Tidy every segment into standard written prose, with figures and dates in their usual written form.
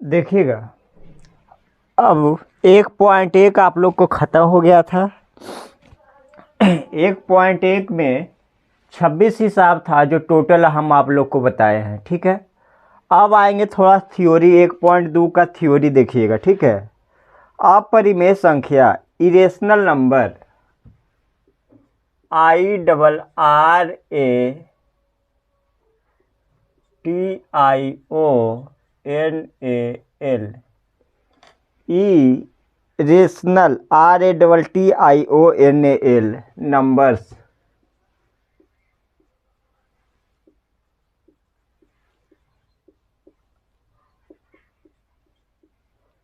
देखिएगा, अब 1.1 आप लोग को ख़त्म हो गया था। 1.1 में 26 हिसाब था जो टोटल हम आप लोग को बताए हैं, ठीक है। अब आएंगे थोड़ा थ्योरी, 1.2 का थ्योरी देखिएगा, ठीक है। अपरिमेय संख्या, irrational number, IRRATIONAL, irrational RATTIONAL numbers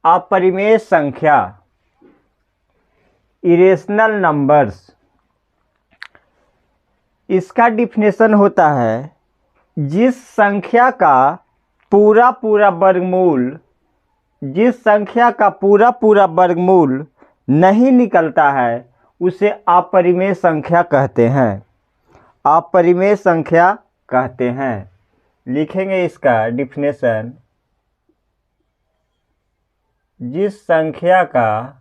अपरिमेय संख्या, इरेशनल नंबर्स, इसका डिफिनेशन होता है जिस संख्या का पूरा पूरा वर्गमूल नहीं निकलता है उसे अपरिमेय संख्या कहते हैं। अपरिमेय संख्या कहते हैं। लिखेंगे इसका डिफिनेशन, जिस संख्या का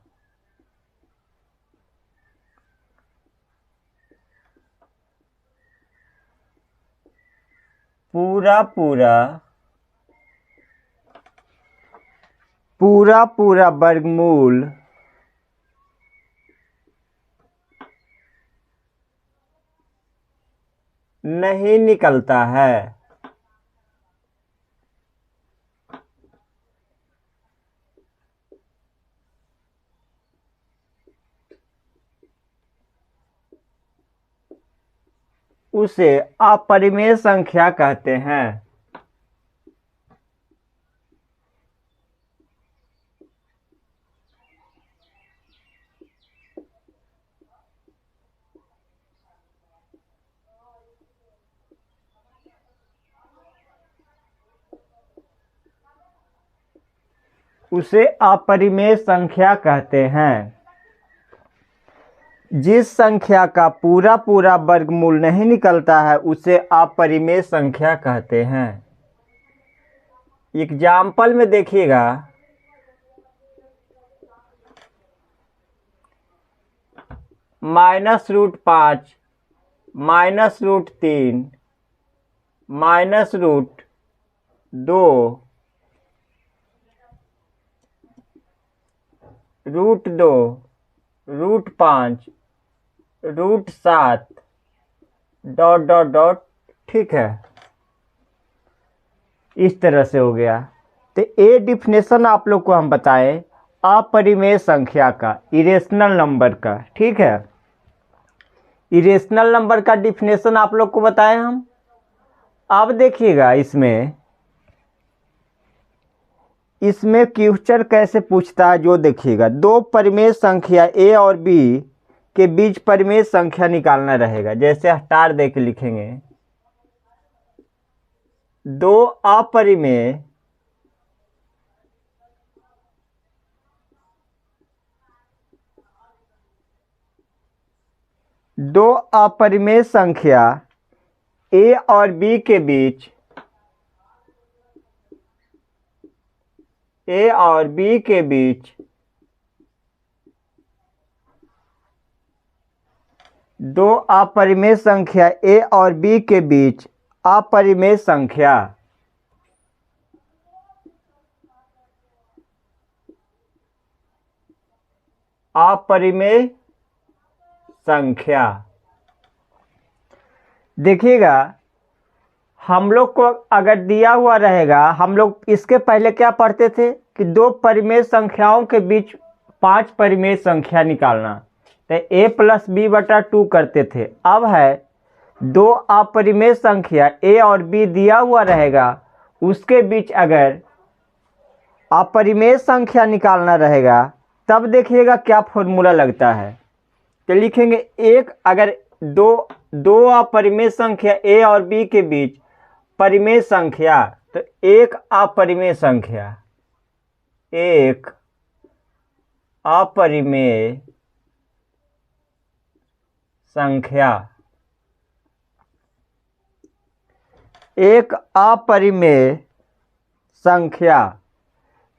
पूरा पूरा वर्गमूल नहीं निकलता है उसे अपरिमेय संख्या कहते हैं। उसे अपरिमेय संख्या कहते हैं। जिस संख्या का पूरा वर्गमूल नहीं निकलता है उसे अपरिमेय संख्या कहते हैं। एग्जाम्पल में देखिएगा, -√5, -√3, -√2, √2, √5, √7 ... ठीक है, इस तरह से हो गया। तो ये डिफिनेशन आप लोग को हम बताएं अपरिमेय संख्या का, इरेशनल नंबर का, ठीक है। इरेशनल नंबर का डिफिनेशन आप लोग को बताएं हम। अब देखिएगा इसमें क्वेश्चन कैसे पूछता है जो देखिएगा, दो परिमेय संख्या ए और बी के बीच परिमेय संख्या निकालना रहेगा। जैसे स्टार दे के लिखेंगे, दो अपरिमेय संख्या ए और बी के बीच दो अपरिमेय संख्या ए और बी के बीच अपरिमेय संख्या देखिएगा, हम लोग को अगर दिया हुआ रहेगा, हम लोग इसके पहले क्या पढ़ते थे कि दो परिमेय संख्याओं के बीच 5 परिमेय संख्या निकालना, तो a+b/2 करते थे। अब है दो अपरिमेय संख्या a और b दिया हुआ रहेगा, उसके बीच अगर अपरिमेय संख्या निकालना रहेगा तब देखिएगा क्या फॉर्मूला लगता है। तो लिखेंगे अगर दो अपरिमेय संख्या a और b के बीच परिमेय संख्या, तो एक अपरिमेय संख्या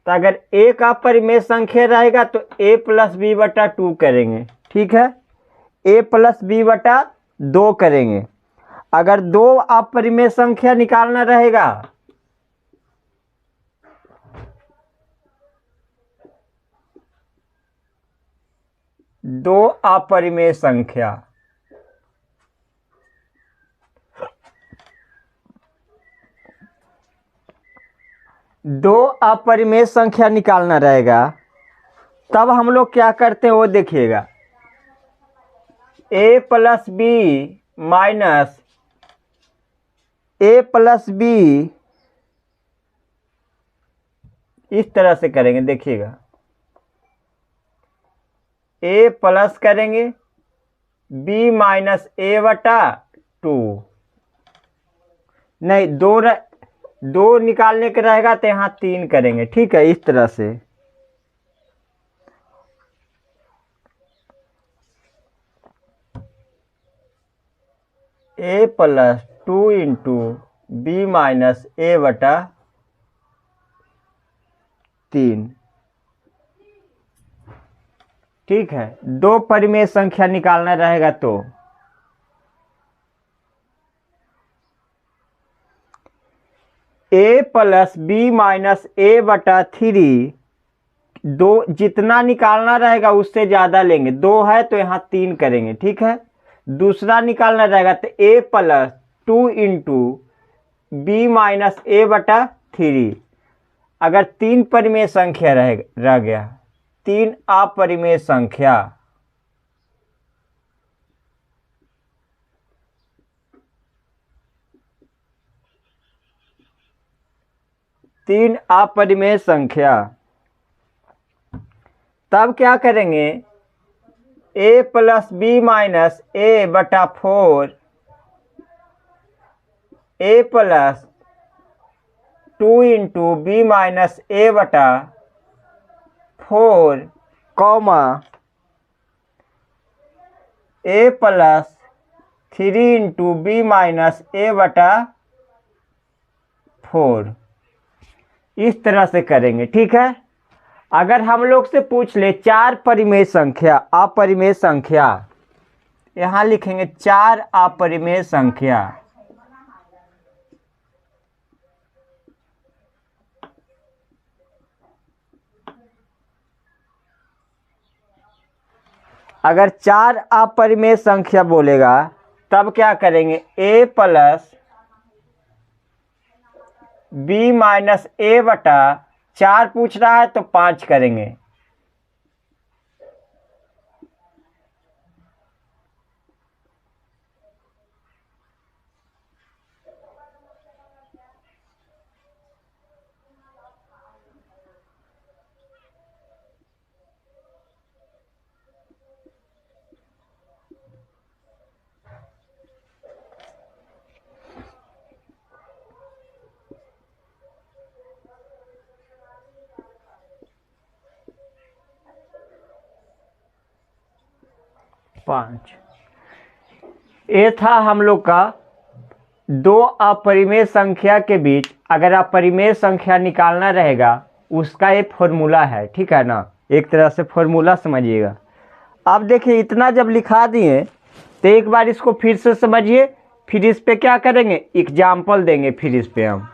तो अगर ए का परिमेय संख्या रहेगा तो a प्लस बी बटा 2 करेंगे, ठीक है। a प्लस बी बटा 2 करेंगे। अगर 2 अपरिमेय संख्या निकालना रहेगा दो अपरिमेय संख्या, दो अपरिमेय संख्या निकालना रहेगा, तब हम लोग क्या करते हैं वो देखिएगा। a plus B minus a plus B minus तरह से करेंगे, देखिएगा। a प्लस करेंगे b माइनस a बटा 2, नहीं दो निकालने का रहेगा तो यहाँ 3 करेंगे, ठीक है। इस तरह से a plus 2 into B minus a बटा 3, ठीक है। दो परिमेय संख्या निकालना रहेगा तो a plus B minus a बटा 3, दो जितना निकालना रहेगा उससे ज़्यादा लेंगे। 2 है तो यहाँ 3 करेंगे, ठीक है। दूसरा निकालना रहेगा तो a plus 2 into B minus a बटा 3। अगर 3 परिमेय संख्या रह गया, 3 अपरिमेय संख्या, तीन अपरिमेय संख्या, तब क्या करेंगे। a plus B minus a बटा 4, a plus 2 into B minus a बटा 4, comma a plus 3 into B minus a बटा 4, इस तरह से करेंगे, ठीक है। अगर हम लोग से पूछ ले 4 परिमेय संख्या, अपरिमेय संख्या, यहाँ लिखेंगे 4 अपरिमेय संख्या, अगर 4 अपरिमेय संख्या बोलेगा तब क्या करेंगे। a plus B minus a बटा 4 पूछ रहा है तो 5 करेंगे। ये था हम लोग का दो अपरिमेय संख्या के बीच अगर अपरिमेय संख्या निकालना रहेगा उसका एक फॉर्मूला है, ठीक है ना। एक तरह से फॉर्मूला समझिएगा। अब देखिए इतना जब लिखा दिए तो एक बार इसको फिर से समझिए, फिर इस पे क्या करेंगे, एग्जाम्पल देंगे। फिर इस पे हम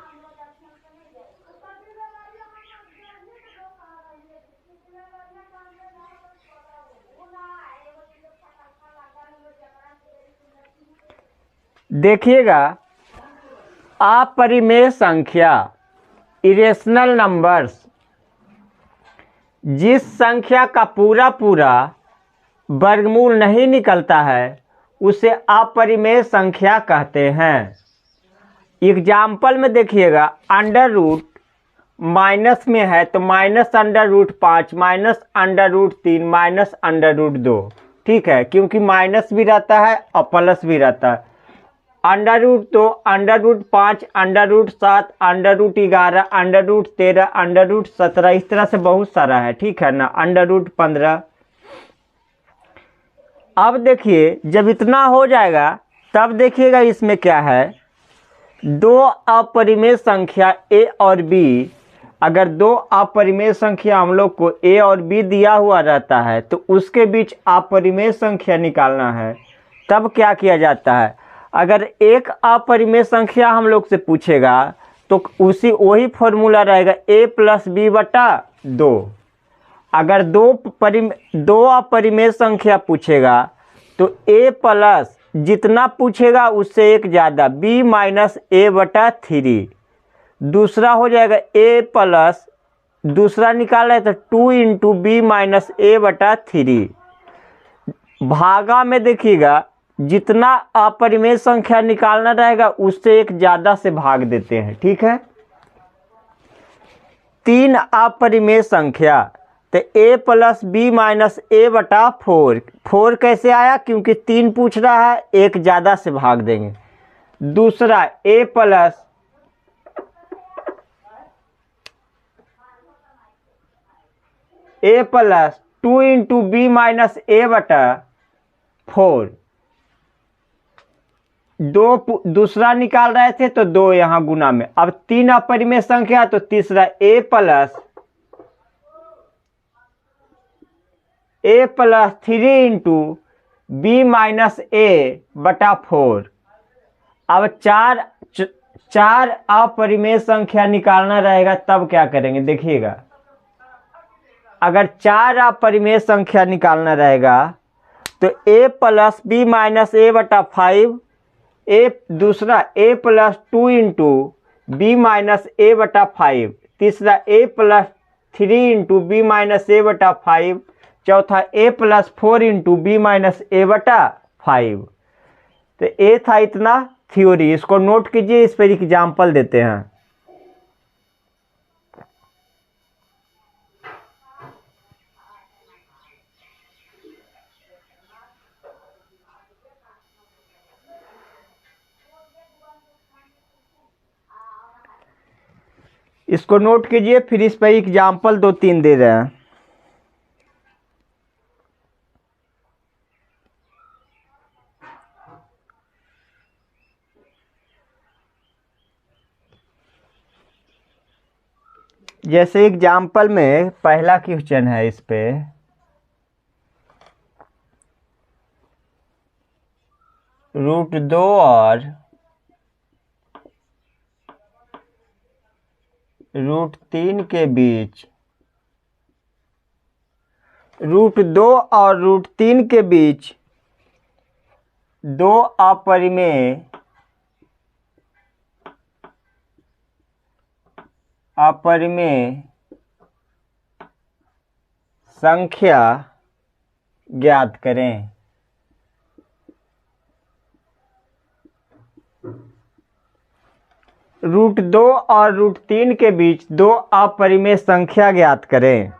देखिएगा, अपरिमेय संख्या इरेशनल नंबर्स, जिस संख्या का पूरा पूरा वर्गमूल नहीं निकलता है उसे अपरिमेय संख्या कहते हैं। एग्जाम्पल में देखिएगा, अंडर रूट माइनस में है तो minus under root 5, minus under root 3, minus under root 2, ठीक है, क्योंकि माइनस भी रहता है और प्लस भी रहता है। Under root 2, under root 5, under root 7, under root 11, under root 13, under root 17, इस तरह से बहुत सारा है, ठीक है ना। Under root 15। अब देखिए जब इतना हो जाएगा तब देखिएगा इसमें क्या है, दो अपरिमेय संख्या a और b अगर दो अपरिमेय संख्या हम लोग को a और b दिया हुआ रहता है तो उसके बीच अपरिमेय संख्या निकालना है, तब क्या किया जाता है। अगर एक अपरिमेय संख्या हम लोग से पूछेगा तो वही फॉर्मूला रहेगा a प्लस बी बटा 2। अगर दो अपरिमेय संख्या पूछेगा तो a प्लस जितना पूछेगा उससे एक ज़्यादा b माइनस a बटा 3। दूसरा हो जाएगा a प्लस, दूसरा निकाल रहे तो 2 इंटू बी माइनस a बटा 3। भागा में देखिएगा जितना अपरिमेय संख्या निकालना रहेगा उससे एक ज़्यादा से भाग देते हैं, ठीक है। 3 अपरिमेय संख्या तो a plus B minus a बटा 4। 4 कैसे आया, क्योंकि 3 पूछ रहा है, एक ज़्यादा से भाग देंगे। दूसरा a plus plus 2 into B minus a बटा 4। दूसरा निकाल रहे थे तो 2 यहाँ गुना में। अब 3 अपरिमेय संख्या तो तीसरा a plus 3 into B minus a बटा 4। अब चार अपरिमेय संख्या निकालना रहेगा, तब क्या करेंगे देखिएगा। अगर 4 अपरिमेय संख्या निकालना रहेगा तो a plus B minus a बटा 5, दूसरा a plus 2 into B minus a बटा 5, तीसरा a plus 3 into B minus a बटा 5, चौथा a plus 4 into B minus a बटा 5। तो a था इतना थ्योरी, इसको नोट कीजिए, इस पर एग्जाम्पल देते हैं। इसको नोट कीजिए, फिर इस पर एग्जाम्पल 2-3 दे रहे हैं। जैसे एग्जाम्पल में पहला क्वेश्चन है, इस पे √2 और √3 के बीच, √2 और √3 के बीच दो अपरिमेय संख्या ज्ञात करें। √2 और √3 के बीच दो अपरिमेय संख्या ज्ञात करें।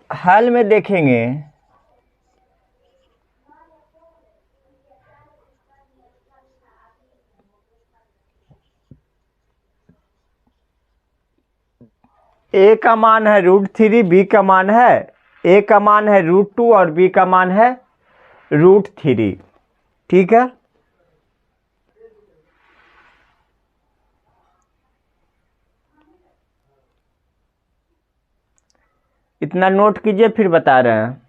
हल में देखेंगे a का मान है √3, b का मान है, a का मान है √2 और b का मान है √3, ठीक है। इतना नोट कीजिए, फिर बता रहे हैं।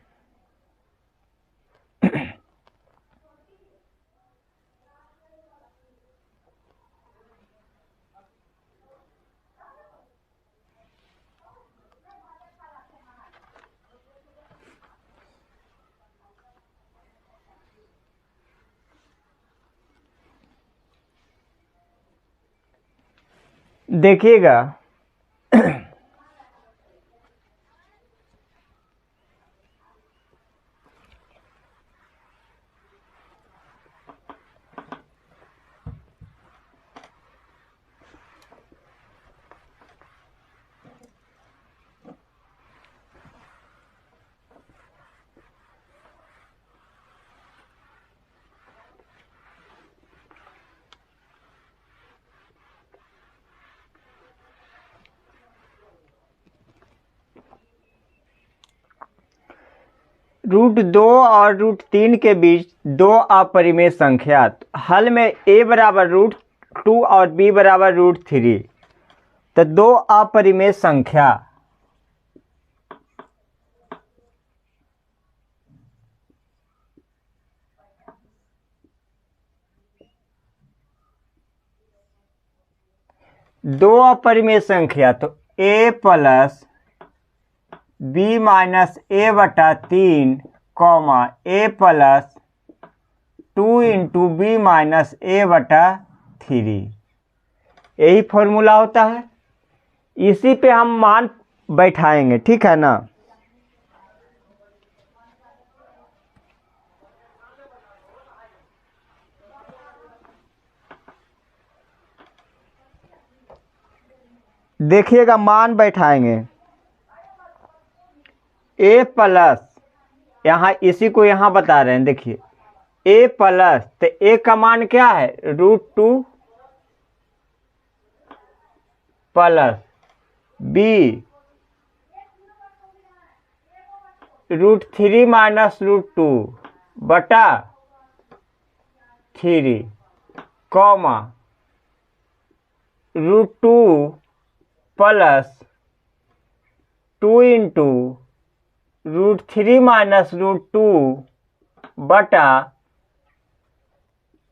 देखिएगा √2 और √3 के बीच दो अपरिमेय संख्या। हल में a बराबर √2 और b बराबर √3। तो दो अपरिमेय संख्या तो a plus b minus a बटा 3 a plus 2 into B minus a बटा 3, यही फॉर्मूला होता है। इसी पे हम मान बैठाएंगे, ठीक है ना। देखिएगा मान बैठाएंगे a प्लस, यहाँ इसी को यहाँ बता रहे हैं, देखिए a प्लस, तो a का मान क्या है √2 प्लस b √3 माइनस √2 बटा 3 √2 प्लस 2 इंटू √3 माइनस √2 बटा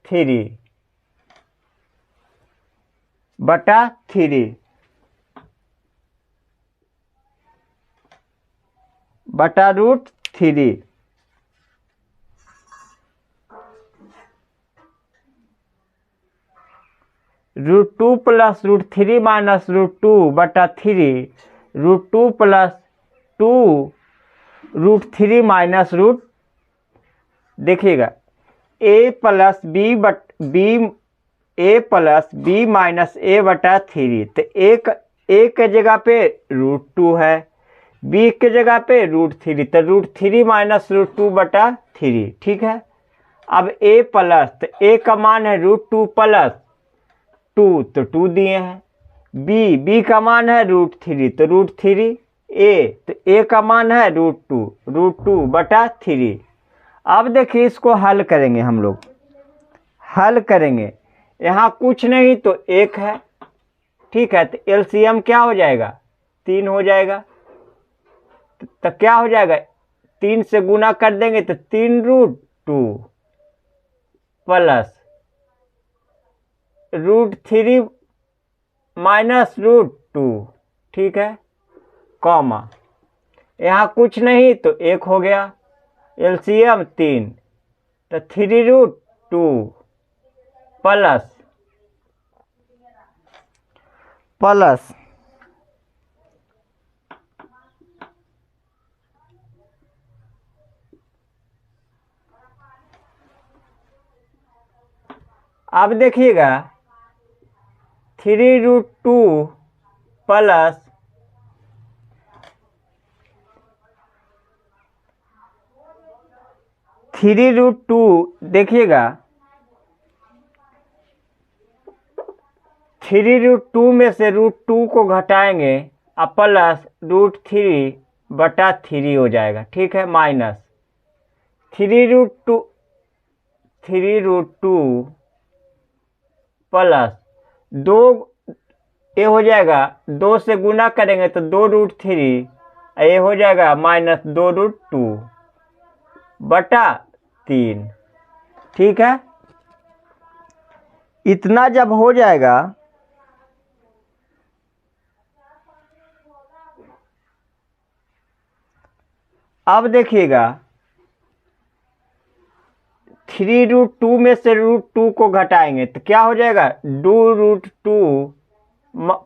3 बटा √3। √2 प्लस √3 माइनस √2 बटा 3, √2 प्लस 2 √3 माइनस देखिएगा a plus b minus a बटा 3, तो a के जगह पे √2 है, b के जगह पे √3, तो √3 माइनस √2 बटा 3, ठीक है। अब a प्लस, तो a का मान है √2 प्लस 2, तो 2 दिए हैं। b का मान है √3, तो √3, तो a का मान है √2 बटा 3। अब देखिए इसको हल करेंगे, हम लोग हल करेंगे, यहाँ कुछ नहीं तो 1 है, ठीक है। तो एलसीएम क्या हो जाएगा 3 हो जाएगा, तो क्या हो जाएगा 3 से गुना कर देंगे तो 3√2 प्लस √3 माइनस √2, ठीक है, कॉमा, यहाँ कुछ नहीं तो 1 हो गया, एलसीएम 3, तो 3√2 प्लस अब देखिएगा 3√2 प्लस 3√2, देखिएगा 3√2 में से √2 को घटाएंगे और प्लस √3 बटा 3 हो जाएगा, ठीक है, माइनस 3√2 प्लस 2, ये हो जाएगा 2 से गुना करेंगे तो 2√3, ये हो जाएगा माइनस 2√2 बटा 3, ठीक है। इतना जब हो जाएगा अब देखिएगा 3√2 में से √2 को घटाएंगे तो क्या हो जाएगा 2√2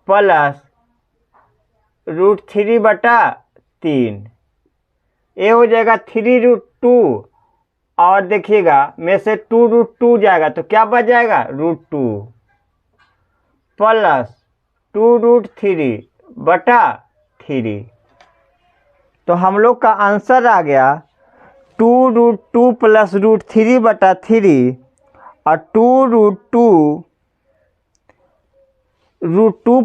प्लस √3 बटा 3, ये हो जाएगा 3√2, और देखिएगा में से 2√2 जाएगा तो क्या बच जाएगा √2 प्लस 2√3 बटा 3। तो हम लोग का आंसर आ गया 2√2 प्लस √3 बटा 3 और 2√2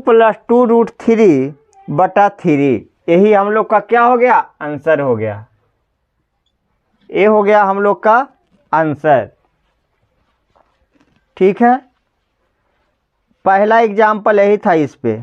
प्लस 2√3 बटा 3, यही हम लोग का क्या हो गया आंसर हो गया, ये हो गया हम लोग का आंसर, ठीक है। पहला एग्जाम्पल यही था इस पे।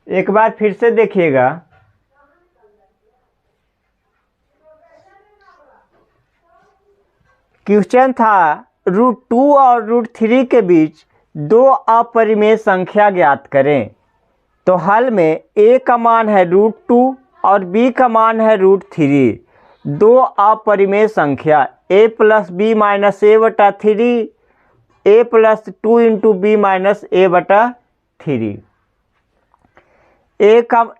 एक बार फिर से देखिएगा, क्वेश्चन था √2 और √3 के बीच दो अपरिमेय संख्या ज्ञात करें। तो हल में a का मान है √2 और b का मान है √3। दो अपरिमेय संख्या a + b - a/3, a + 2 × b - a/3। a का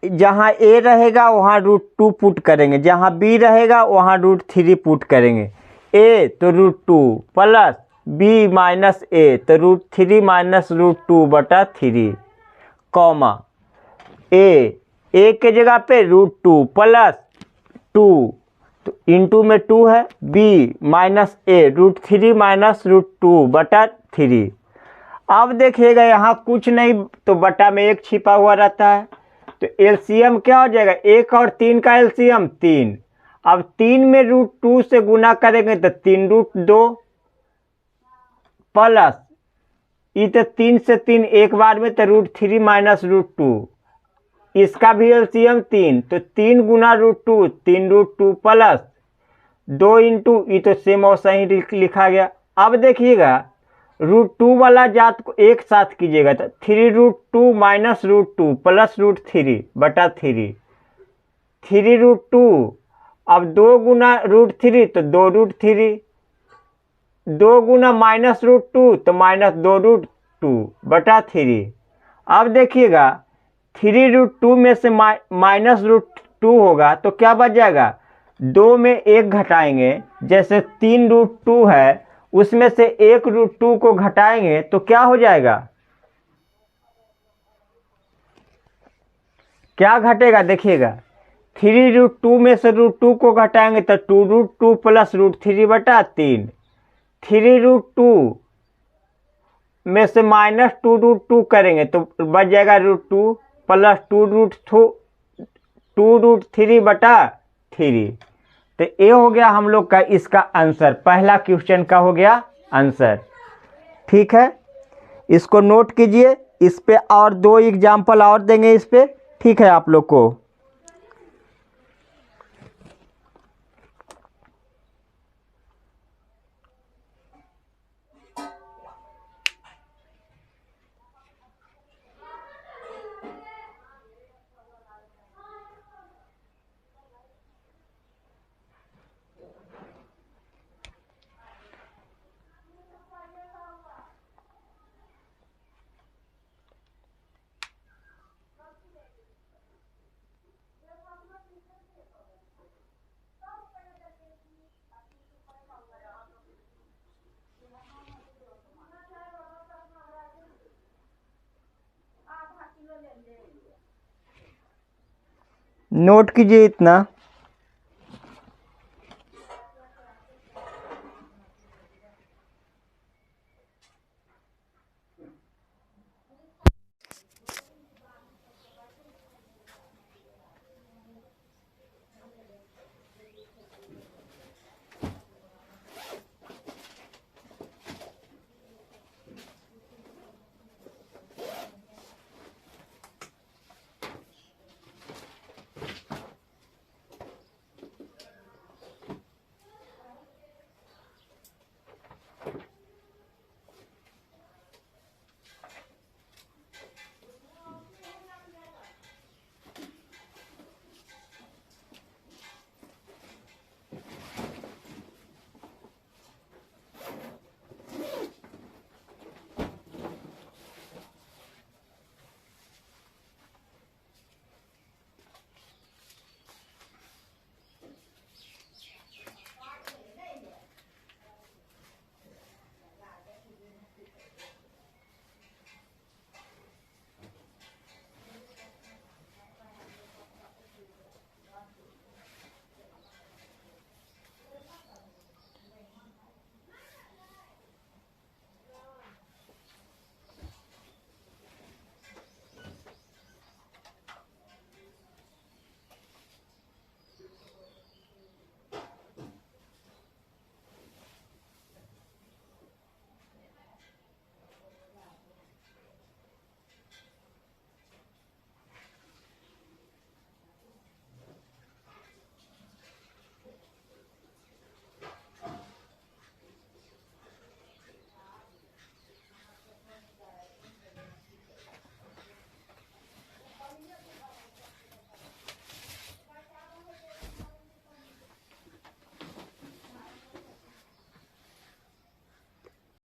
जहाँ a रहेगा वहाँ √2 पुट करेंगे, जहाँ b रहेगा वहाँ √3 पुट करेंगे। a तो √2 प्लस b माइनस a तो √3 - √2/3, कॉमा a के जगह पे √2 प्लस 2 तो इंटू में 2 है, b माइनस a √3 - √2/3। अब देखिएगा यहाँ कुछ नहीं तो बटा में 1 छिपा हुआ रहता है, तो एलसीएम क्या हो जाएगा, 1 और 3 का एलसीएम 3। अब 3 में √2 से गुना करेंगे तो 3√2 प्लस ये तो 3 से 3 एक बार में तो √3 - √2, इसका भी एलसीएम 3, तो 3 गुना √2 3√2 प्लस 2 इंटू ये तो सेम और सही लिखा गया। अब देखिएगा √2 वाला जात को एक साथ कीजिएगा तो 3√2 - √2 प्लस √3/3, 3√2 अब 2 गुना √3 तो 2√3, 2 गुना -√2 तो -2√2/3। अब देखिएगा 3√2 में से -√2 होगा तो क्या बच जाएगा, 2 में 1 घटाएंगे, जैसे 3√2 है उसमें से 1√2 को घटाएंगे तो क्या हो जाएगा, क्या घटेगा देखिएगा, 3√2 में से √2 को घटाएंगे तो 2√2 प्लस √3/3, 3√2 में से -2√2 करेंगे तो बच जाएगा √2 प्लस 2√3/3। तो ये हो गया हम लोग का इसका आंसर, पहला क्वेश्चन का हो गया आंसर। ठीक है, इसको नोट कीजिए, इस पे और 2 एग्जाम्पल और देंगे इस पे, ठीक है आप लोग को। नोट कीजिए इतना।